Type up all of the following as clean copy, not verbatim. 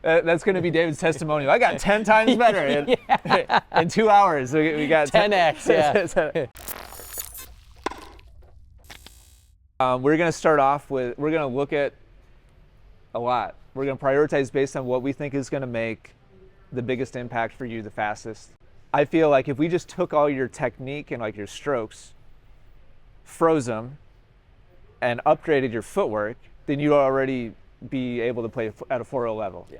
That's going to be David's testimonial. I got 10 times better in 2 hours. We got 10x, yeah. We're going to start off with, we're going to look at a lot. We're going to prioritize based on what we think is going to make the biggest impact for you the fastest. I feel like if we just took all your technique and like your strokes, froze them, and upgraded your footwork, then you'd already be able to play at a 4.0 level. Yeah.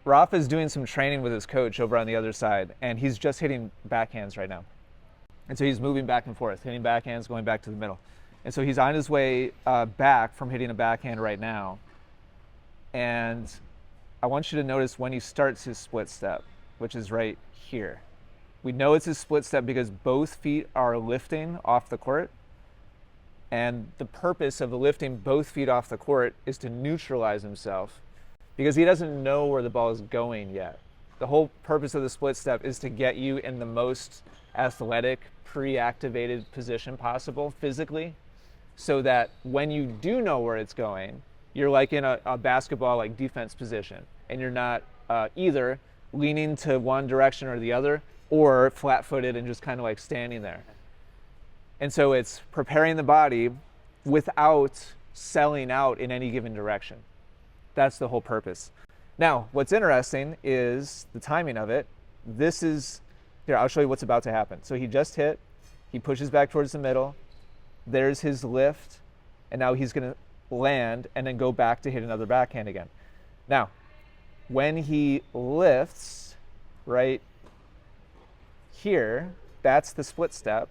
Rafa's doing some training with his coach over on the other side, and he's just hitting backhands right now. And so he's moving back and forth, hitting backhands, going back to the middle. And so he's on his way back from hitting a backhand right now. And I want you to notice when he starts his split step, which is right here. We know it's his split step because both feet are lifting off the court. And the purpose of the lifting both feet off the court is to neutralize himself because he doesn't know where the ball is going yet. The whole purpose of the split step is to get you in the most athletic, pre-activated position possible physically, so that when you do know where it's going, you're like in a basketball like defense position, and you're not either leaning to one direction or the other, or flat-footed and just kind of like standing there. And so it's preparing the body without selling out in any given direction. That's the whole purpose. Now, what's interesting is the timing of it. This is, here, I'll show you what's about to happen. So he just hit, he pushes back towards the middle, there's his lift, and now he's gonna land and then go back to hit another backhand again. Now, when he lifts right here, that's the split step.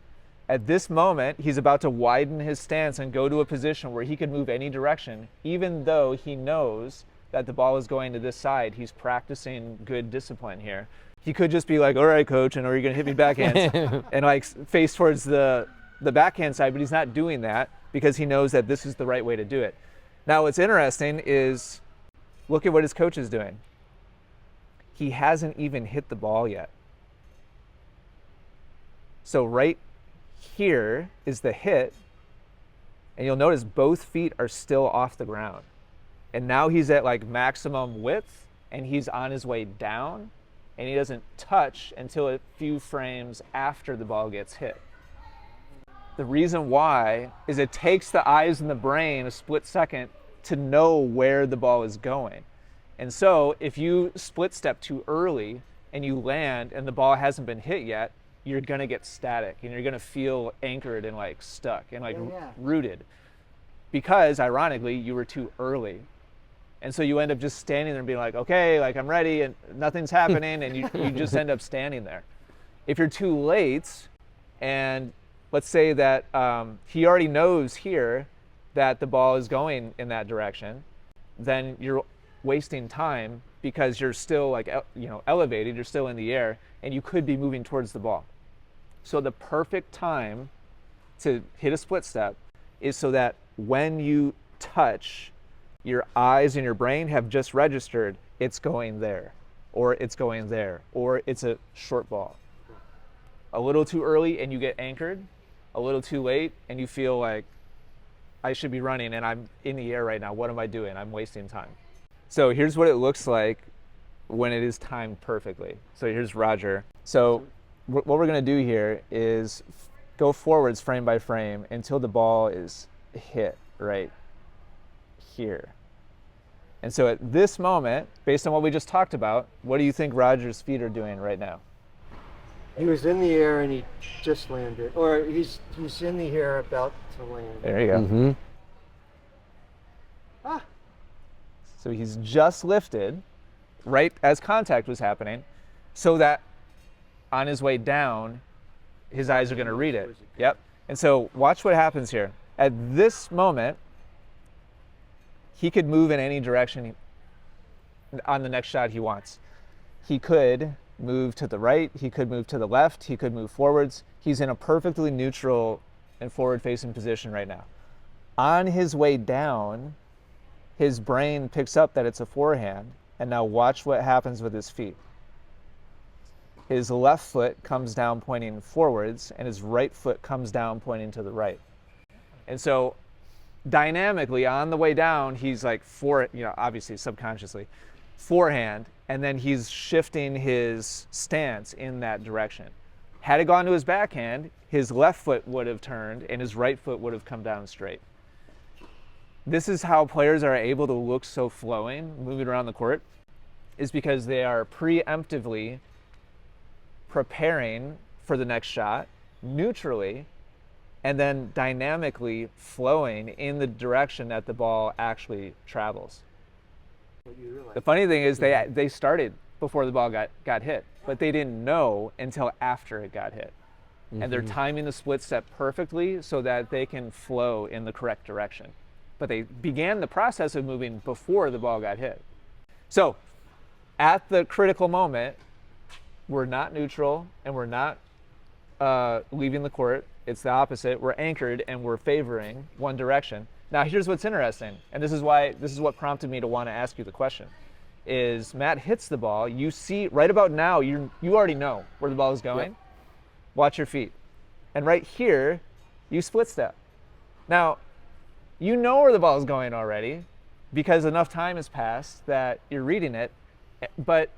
At this moment, he's about to widen his stance and go to a position where he can move any direction, even though he knows that the ball is going to this side. He's practicing good discipline here. He could just be like, all right, coach, and are you going to hit me backhand? And like face towards the backhand side, but he's not doing that because he knows that this is the right way to do it. Now, what's interesting is look at what his coach is doing. He hasn't even hit the ball yet. So right here is the hit, and you'll notice both feet are still off the ground. And now he's at like maximum width, and he's on his way down, and he doesn't touch until a few frames after the ball gets hit. The reason why is it takes the eyes and the brain a split second to know where the ball is going. And so if you split step too early and you land and the ball hasn't been hit yet, you're gonna get static and you're gonna feel anchored and like stuck and like rooted, because ironically you were too early. And so you end up just standing there and being like, okay, like I'm ready and nothing's happening, and you just end up standing there. If you're too late, and let's say that he already knows here that the ball is going in that direction, then you're wasting time because you're still like elevated, you're still in the air, and you could be moving towards the ball. So the perfect time to hit a split step is so that when you touch, your eyes and your brain have just registered it's going there, or it's going there, or it's a short ball. A little too early and you get anchored, a little too late and you feel like I should be running and I'm in the air right now. What am I doing? I'm wasting time. So here's what it looks like when it is timed perfectly. So here's Roger. So what we're gonna do here is go forwards frame by frame until the ball is hit right here. And so at this moment, based on what we just talked about, what do you think Roger's feet are doing right now? He was in the air and he just landed, or he's in the air about to land. There you go. Mm-hmm. Ah. So he's just lifted right as contact was happening, so that on his way down, his eyes are going to read it. Yep. And so watch what happens here. At this moment, he could move in any direction on the next shot he wants. He could move to the right, he could move to the left, he could move forwards. He's in a perfectly neutral and forward-facing position right now. On his way down, his brain picks up that it's a forehand, and now watch what happens with his feet. His left foot comes down pointing forwards, and his right foot comes down pointing to the right. And so dynamically on the way down, he's like obviously subconsciously, forehand, and then he's shifting his stance in that direction. Had it gone to his backhand, his left foot would have turned and his right foot would have come down straight. This is how players are able to look so flowing moving around the court, is because they are preemptively preparing for the next shot neutrally and then dynamically flowing in the direction that the ball actually travels. The funny thing is they started before the ball got hit, but they didn't know until after it got hit. And they're timing the split step perfectly so that they can flow in the correct direction. But they began the process of moving before the ball got hit. So at the critical moment, we're not neutral and we're not leaving the court. It's the opposite. We're anchored and we're favoring one direction. Now here's what's interesting, and this is what prompted me to want to ask you the question, is Matt hits the ball. You see right about now, you already know where the ball is going. Yep. Watch your feet. And right here, you split step. Now, you know where the ball is going already because enough time has passed that you're reading it, but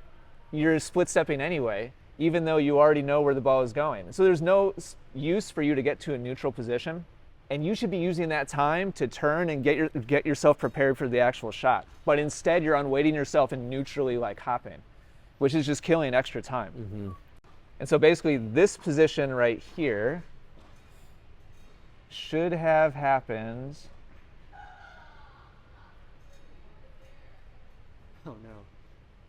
you're split stepping anyway, even though you already know where the ball is going. So there's no use for you to get to a neutral position, and you should be using that time to turn and get yourself prepared for the actual shot. But instead, you're unweighting yourself and neutrally like hopping, which is just killing extra time. And so basically this position right here should have happened. Oh no.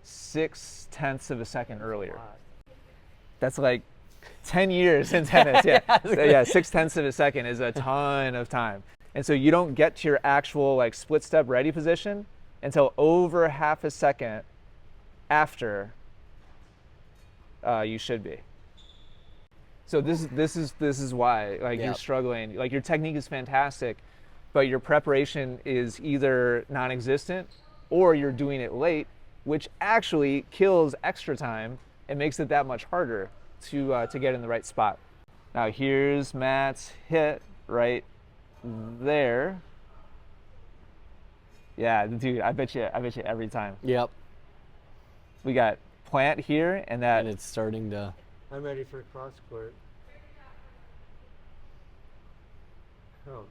0.6 of a second earlier. That's like 10 years in tennis. Yeah. So yeah, 0.6 of a second is a ton of time. And so you don't get to your actual like split step ready position until over half a second after you should be. So this is why like you're struggling. Like your technique is fantastic, but your preparation is either non-existent or you're doing it late, which actually kills extra time and makes it that much harder to get in the right spot. Now here's Matt's hit right there. Yeah, dude, I bet you every time. Yep. We got plant here and that. And it's starting to. I'm ready for cross court. Oh god.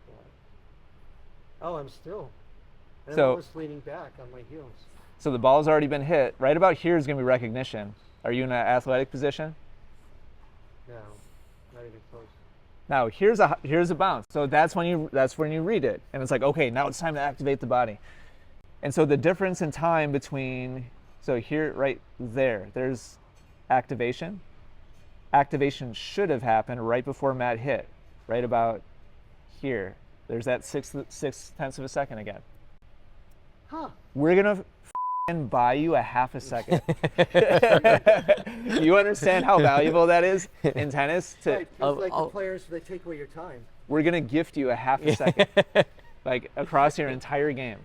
Oh, I'm still. And I'm almost leaning back on my heels. So the ball's already been hit. Right about here is going to be recognition. Are you in an athletic position? No, not even close. Now here's a bounce. So that's when you read it, and it's like, okay, now it's time to activate the body. And so the difference in time between, so here right there's activation. Activation should have happened right before Matt hit, right about here. There's that 0.6 of a second again. Huh. We're gonna buy you a half a second. You understand how valuable that is in tennis? Right, like the players, they take away your time. We're gonna gift you a half a second, like across your entire game.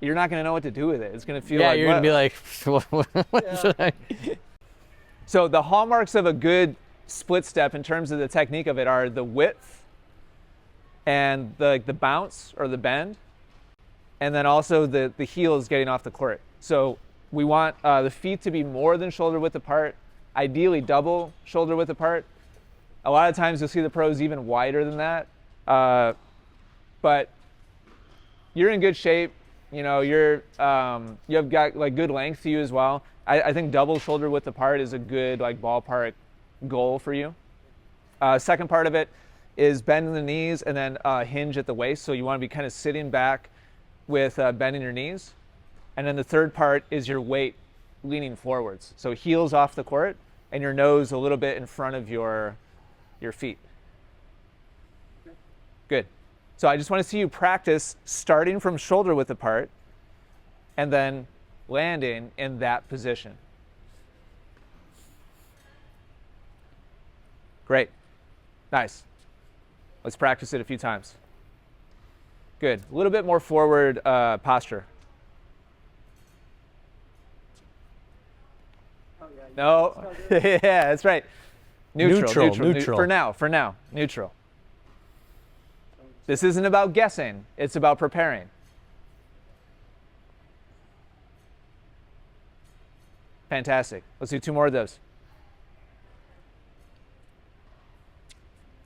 You're not gonna know what to do with it. It's gonna feel like, you're gonna be like, what should I? So the hallmarks of a good split step in terms of the technique of it are the width and the bounce or the bend, and then also the heels getting off the court. So we want the feet to be more than shoulder width apart, ideally double shoulder width apart. A lot of times you'll see the pros even wider than that, but you're in good shape. You know, you've got like good length to you as well. I think double shoulder width apart is a good like ballpark goal for you. Second part of it is bending the knees and then hinge at the waist. So you want to be kind of sitting back with bending your knees. And then the third part is your weight leaning forwards. So heels off the court and your nose a little bit in front of your feet. Good. So I just want to see you practice starting from shoulder width apart and then landing in that position. Great. Nice. Let's practice it a few times. Good. A little bit more forward posture. No. Yeah, that's right. Neutral. For now. Neutral. This isn't about guessing. It's about preparing. Fantastic. Let's do 2 more of those.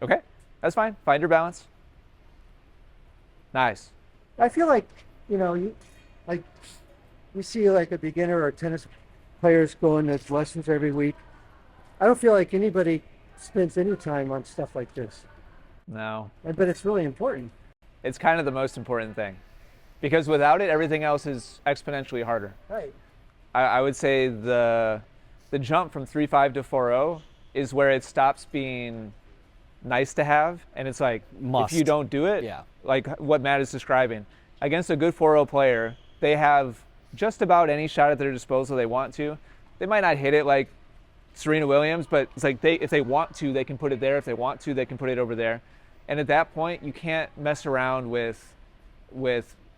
Okay, that's fine. Find your balance. Nice. I feel like, like we see like a beginner or tennis players going to lessons every week. I don't feel like anybody spends any time on stuff like this. No. But it's really important. It's kind of the most important thing. Because without it, everything else is exponentially harder. Right. I would say the jump from 3.5 to 4.0 is where it stops being nice to have, and it's like, Must. if you don't do it, Yeah. like what Matt is describing, against a good 4.0 player, they have just about any shot at their disposal they want to. They might not hit it like Serena Williams, but it's like if they want to, they can put it there. If they want to, they can put it over there. And at that point, you can't mess around with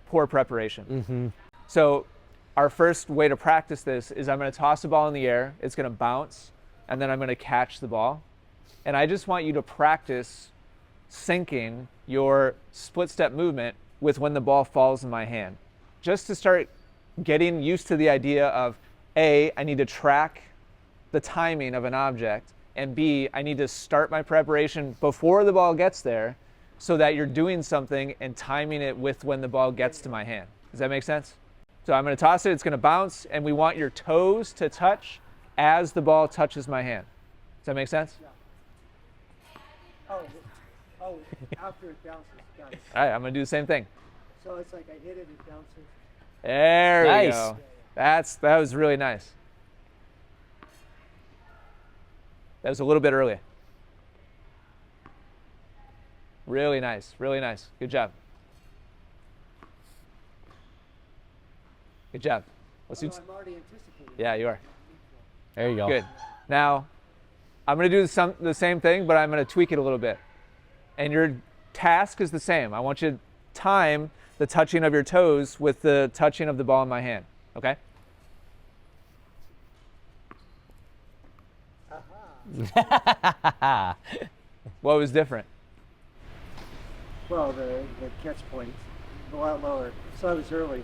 poor preparation. Mm-hmm. So our first way to practice this is I'm going to toss the ball in the air. It's going to bounce, and then I'm going to catch the ball. And I just want you to practice syncing your split step movement with when the ball falls in my hand. Just to start getting used to the idea of A, I need to track the timing of an object, and B, I need to start my preparation before the ball gets there so that you're doing something and timing it with when the ball gets to my hand. Does that make sense? So I'm going to toss it, it's going to bounce, and we want your toes to touch as the ball touches my hand. Does that make sense? Oh, after it bounces. Got it. All right, I'm going to do the same thing. So it's like I hit it, it bounces. There we Nice. go. That was really nice. That was a little bit early. Really nice, really nice. Good job. Good job. Let's do. I'm already anticipating. Yeah, you are. There you go. Good. Now, I'm going to do the same thing, but I'm going to tweak it a little bit. And your task is the same. I want you to time the touching of your toes with the touching of the ball in my hand. Okay? What was different? Well, the catch point a lot lower. So I was early.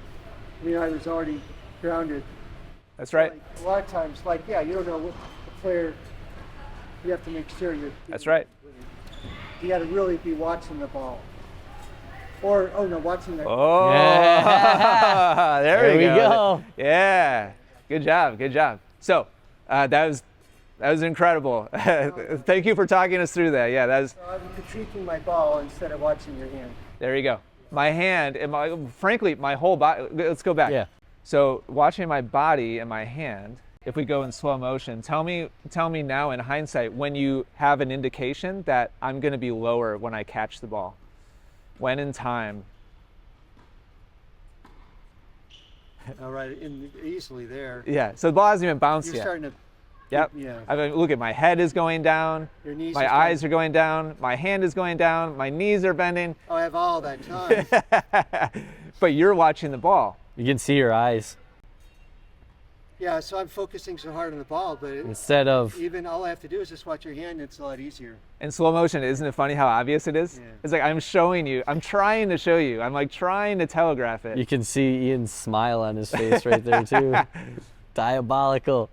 I was already grounded. That's right. Like, a lot of times, you don't know what the player. You have to make sure you're. That's right. You got to really be watching the ball. Or watching the. Oh, Yeah. there we we go. Yeah, good job, good job. So that was incredible. Thank you for talking us through that. Yeah, So I'm critiquing my ball instead of watching your hand. there you go. My hand and frankly, my whole body. Let's go back. Yeah. So watching my body and my hand. If we go in slow motion, tell me now in hindsight when you have an indication that I'm going to be lower when I catch the ball. When in time? All right, easily there. Yeah. So the ball hasn't even bounced You're yet. starting to. Yep. Yeah. I mean, look at my head is going down. Your knees. My eyes are going down. My hand is going down. My knees are bending. Oh, I have all that time. But you're watching the ball. You can see your eyes Yeah, so I'm focusing so hard on the ball, but instead of. even all I have to do is just watch your hand. It's a lot easier. In slow motion, isn't it funny how obvious it is? Yeah. It's like I'm showing you. I'm trying to show you. I'm like trying to telegraph it. You can see Ian's smile on his face right there too. Diabolical.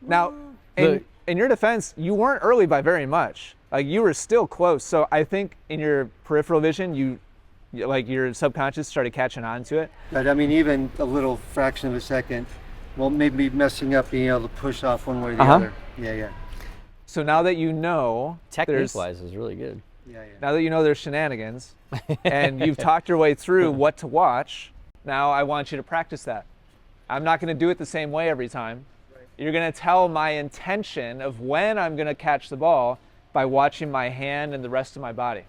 Now, Look. in your defense, you weren't early by very much. Like you were still close. So I think in your peripheral vision, like your subconscious started catching on to it. But I mean, even a little fraction of a second, well, maybe messing up being able to push off one way or the other. Yeah. So now that you know, Technique-wise, is really good. Yeah. now that you know there's shenanigans, and you've talked your way through what to watch, now I want you to practice that. I'm not going to do it the same way every time. Right. You're going to tell my intention of when I'm going to catch the ball by watching my hand and the rest of my body.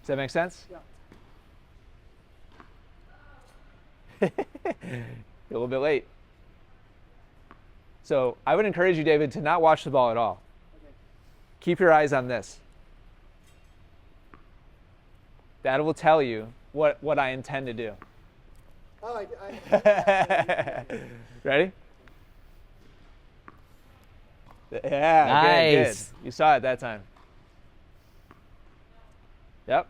Does that make sense? Yeah. You're a little bit late. So I would encourage you, David, to not watch the ball at all. Okay. Keep your eyes on this. That will tell you what I intend to do. Oh, Ready? Yeah, good. Nice. You saw it that time. Yep.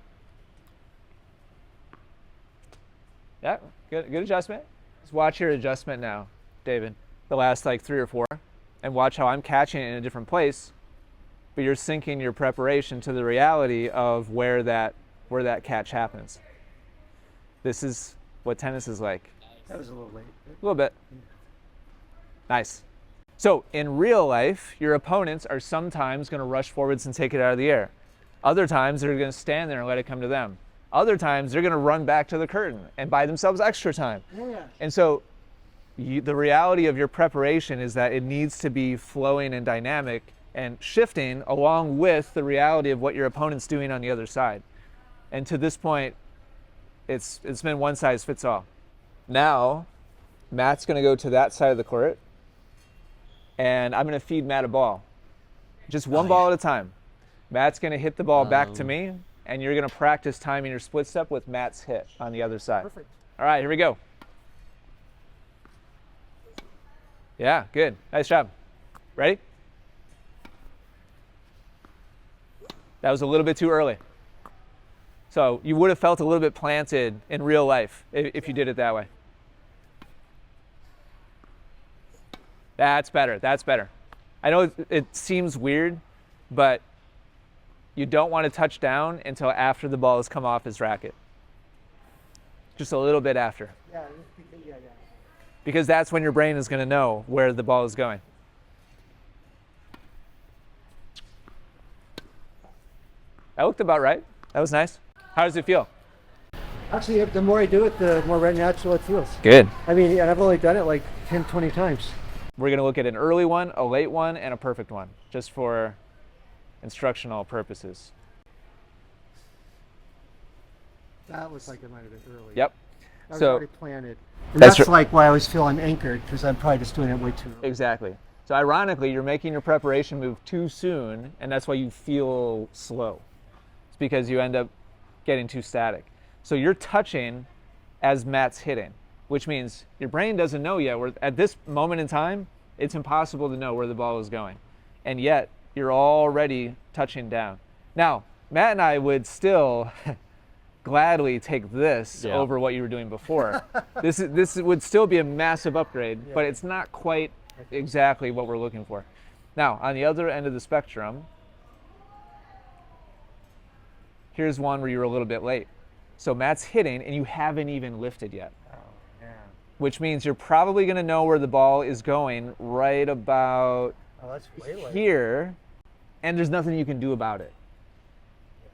Yep, good adjustment. Let's watch your adjustment now, David. the last like 3 or 4, and watch how I'm catching it in a different place, but you're syncing your preparation to the reality of where that catch happens. This is what tennis is like. That was a little late. A little bit. Nice. So in real life, your opponents are sometimes going to rush forwards and take it out of the air. Other times they're going to stand there and let it come to them. Other times they're going to run back to the curtain and buy themselves extra time. Yeah. And so the reality of your preparation is that it needs to be flowing and dynamic and shifting along with the reality of what your opponent's doing on the other side. And to this point, it's been one size fits all. Now, Matt's going to go to that side of the court, and I'm going to feed Matt a ball. Just one ball at a time. Matt's going to hit the ball back to me, and you're going to practice timing your split step with Matt's hit on the other side. Perfect. All right, here we go. Yeah, good. Nice job. Ready? That was a little bit too early. So you would have felt a little bit planted in real life if you did it that way. That's better. That's better. I know it seems weird, but you don't want to touch down until after the ball has come off his racket. Just a little bit after. Yeah. Because that's when your brain is going to know where the ball is going. That looked about right. That was nice. How does it feel? Actually, the more I do it, the more natural it feels. Good. I mean, and I've only done it like 10, 20 times. We're going to look at an early one, a late one, and a perfect one, just for instructional purposes. That looks like it might have been early. Yep. I was So already planted. And that's that's like why I always feel I'm anchored, because I'm probably just doing it way too early. exactly. So ironically, you're making your preparation move too soon, and that's why you feel slow. It's because you end up getting too static. So you're touching as Matt's hitting, which means your brain doesn't know yet. At this moment in time, it's impossible to know where the ball is going. And yet, you're already touching down. Now, Matt and I would still gladly take this over what you were doing before. This would still be a massive upgrade, but it's not quite exactly what we're looking for. Now, on the other end of the spectrum, here's one where you were a little bit late. So Matt's hitting and you haven't even lifted yet. Oh, yeah. Which means you're probably going to know where the ball is going right about That's way late. here, and there's nothing you can do about it.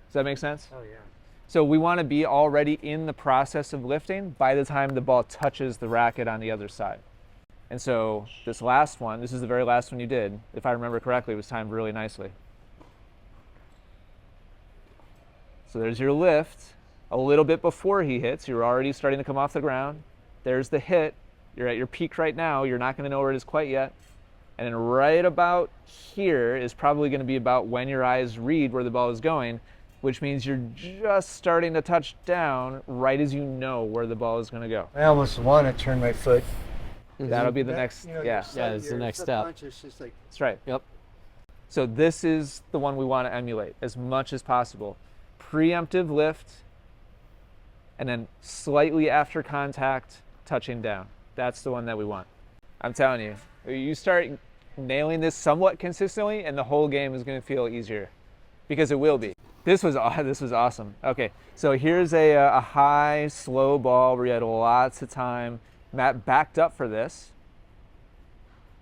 Does that make sense? Oh, yeah. So we want to be already in the process of lifting by the time the ball touches the racket on the other side. And so this last one, this is the very last one you did, if I remember correctly, was timed really nicely. So there's your lift. A little bit before he hits, you're already starting to come off the ground. There's the hit. You're at your peak right now. You're not going to know where it is quite yet. And then right about here is probably going to be about when your eyes read where the ball is going, which means you're just starting to touch down right as you know where the ball is going to go. I almost want to turn my foot. That'll be the next, Yeah, it's the next step. It's just like, That's right. Yep. So this is the one we want to emulate as much as possible. Preemptive lift, and then slightly after contact, touching down. That's the one that we want. I'm telling you, you start nailing this somewhat consistently, and the whole game is going to feel easier, because it will be. This was awesome. Okay, so here's a high, slow ball where you had lots of time. Matt backed up for this.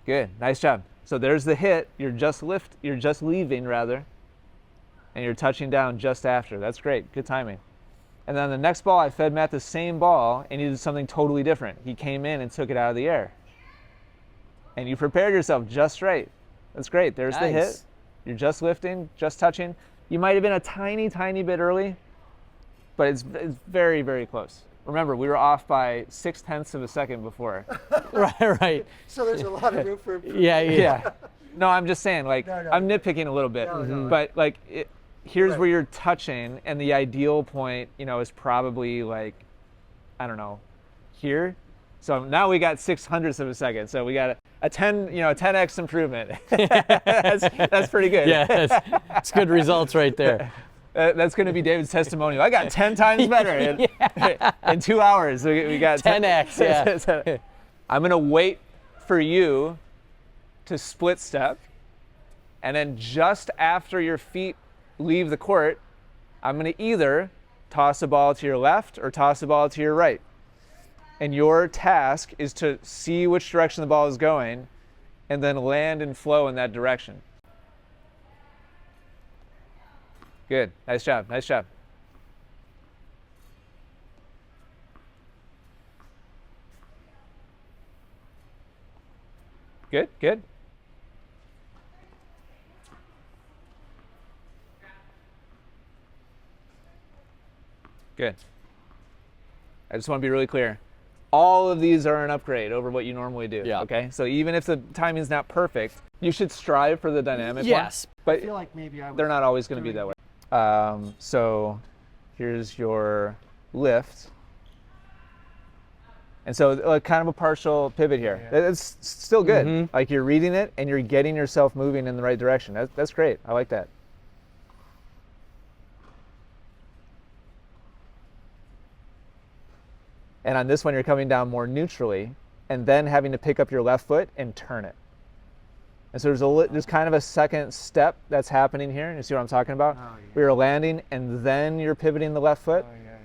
Good, nice job. So there's the hit. You're just leaving rather, and you're touching down just after. That's great. Good timing. And then the next ball, I fed Matt the same ball, and he did something totally different. He came in and took it out of the air. And you prepared yourself just right. That's great. There's the hit. You're just lifting, just touching. You might have been a tiny, tiny bit early, but it's very, very close. Remember, we were off by 0.6 of a second before. Right. so there's a lot of room for improvement. Yeah. No, I'm just saying, like, No. I'm nitpicking a little bit, but like, here's where you're touching, and the ideal point, is probably like, I don't know, here. So now we got 0.06 of a second. So we got a 10x improvement. that's pretty good. Yeah, it's good results right there. That's going to be David's testimonial. I got 10 times better in 2 hours. We got 10x. Yeah. I'm going to wait for you to split step, and then just after your feet leave the court, I'm going to either toss a ball to your left or toss a ball to your right. And your task is to see which direction the ball is going and then land and flow in that direction. Good. Nice job. Nice job. Good. Good. Good. I just want to be really clear. All of these are an upgrade over what you normally do. Yeah. Okay. So even if the timing's not perfect, you should strive for the dynamic Yes. one. But I feel like maybe they're not always going to be that way. So here's your lift. And so kind of a partial pivot here. Yeah. It's still good. Like you're reading it and you're getting yourself moving in the right direction. That's great. I like that. And on this one, you're coming down more neutrally and then having to pick up your left foot and turn it. And so there's kind of a second step that's happening here. You see what I'm talking about? Oh, yeah. We are landing and then you're pivoting the left foot. Oh, yeah.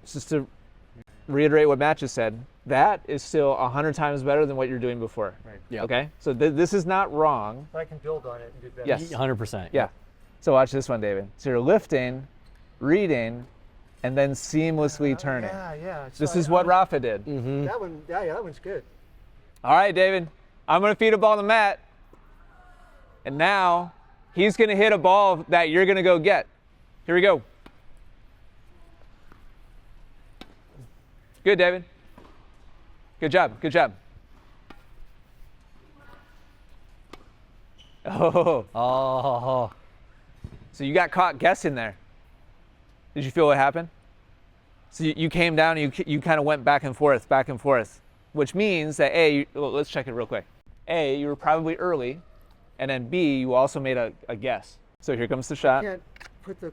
Just to reiterate what Matt just said, that is still 100 times better than what you're doing before. Right. Yeah. Okay? So this is not wrong. But I can build on it and do better. Yes. 100%. Yeah. So watch this one, David. So you're lifting, reading, and then seamlessly turning. Yeah. This So is what Rafa did. That one, that one's good. All right, David. I'm going to feed a ball to Matt. And now he's going to hit a ball that you're going to go get. Here we go. Good, David. Good job. Good job. Oh. Oh. So you got caught guessing there. Did you feel what happened? So you came down and you kind of went back and forth, which means that A, let's check it real quick. A, you were probably early, and then B, you also made a guess. So here comes the shot. You can't put the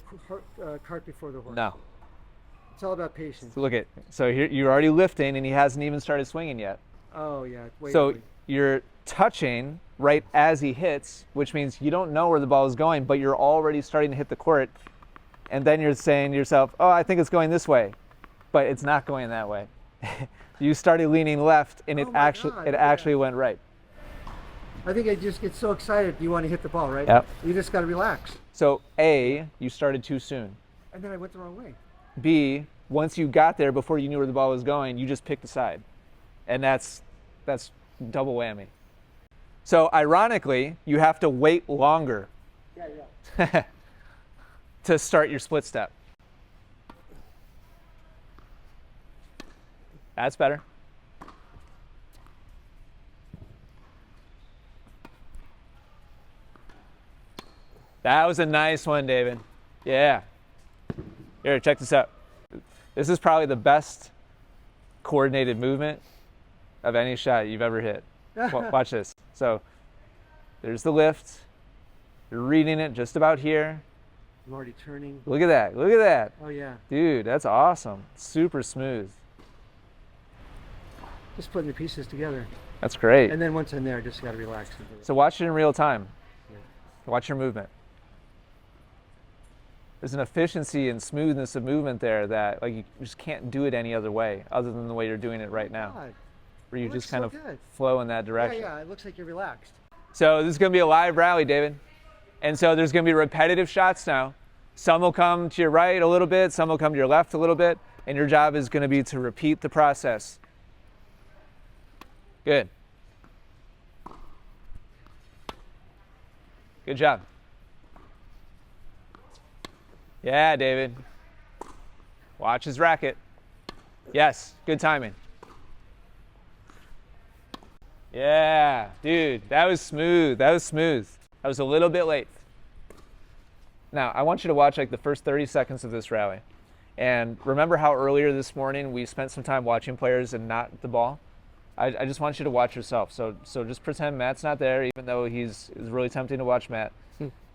cart before the horse. No. It's all about patience. So look at, so here you're already lifting and he hasn't even started swinging yet. Oh, yeah. Wait, So wait. you're touching right as he hits, which means you don't know where the ball is going, but you're already starting to hit the court. And then you're saying to yourself, oh, I think it's going this way, but it's not going that way. You started leaning left and Oh my God, it yeah. actually went right. I think I just get so excited. You want to hit the ball, right? Yep. You just got to relax. So A, you started too soon. And then I went the wrong way. B, once you got there before you knew where the ball was going, you just picked a side. And that's double whammy. So ironically, you have to wait longer Yeah. to start your split step. That's better. That was a nice one, David. Yeah. Here, check this out. This is probably the best coordinated movement of any shot you've ever hit. Watch this. So there's the lift. You're reading it just about here. I'm already turning. Look at that. Look at that. Oh, yeah. Dude, that's awesome. Super smooth. Just putting the pieces together. That's great. And then once I'm there, I just got to relax. And do it. So watch it in real time. Yeah. Watch your movement. There's an efficiency and smoothness of movement there that like you just can't do it any other way other than the way you're doing it right now, God. where you It just looks kind so of good. flow in that direction. Yeah. It looks like you're relaxed. So this is going to be a live rally, David. And so there's going to be repetitive shots now. Some will come to your right a little bit, some will come to your left a little bit, and your job is going to be to repeat the process. Good. Good job. Yeah, David. Watch his racket. Yes, good timing. Yeah, dude, that was smooth. That was smooth. I was a little bit late. Now, I want you to watch like the first 30 seconds of this rally. And remember how earlier this morning we spent some time watching players and not the ball? I just want you to watch yourself. So just pretend Matt's not there, even though it's really tempting to watch Matt.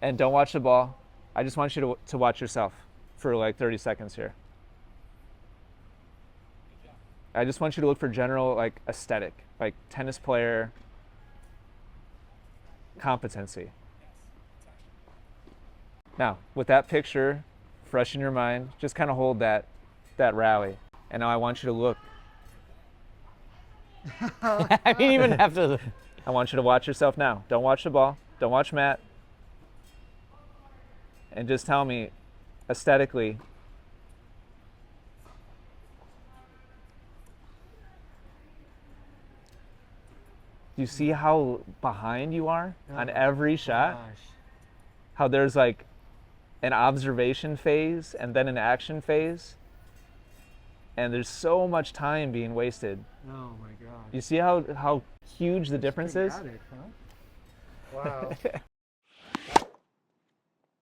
And don't watch the ball. I just want you to watch yourself for like 30 seconds here. I just want you to look for general like aesthetic, like tennis player competency. Now, with that picture fresh in your mind, just kind of hold that rally. And now I want you to look. I didn't even have to. I want you to watch yourself now. Don't watch the ball. Don't watch Matt. And just tell me aesthetically, do you see how behind you are on every shot? Gosh. How there's like an observation phase and then an action phase? And there's so much time being wasted. Oh my God. You see how huge the difference is? Dramatic, huh? Wow.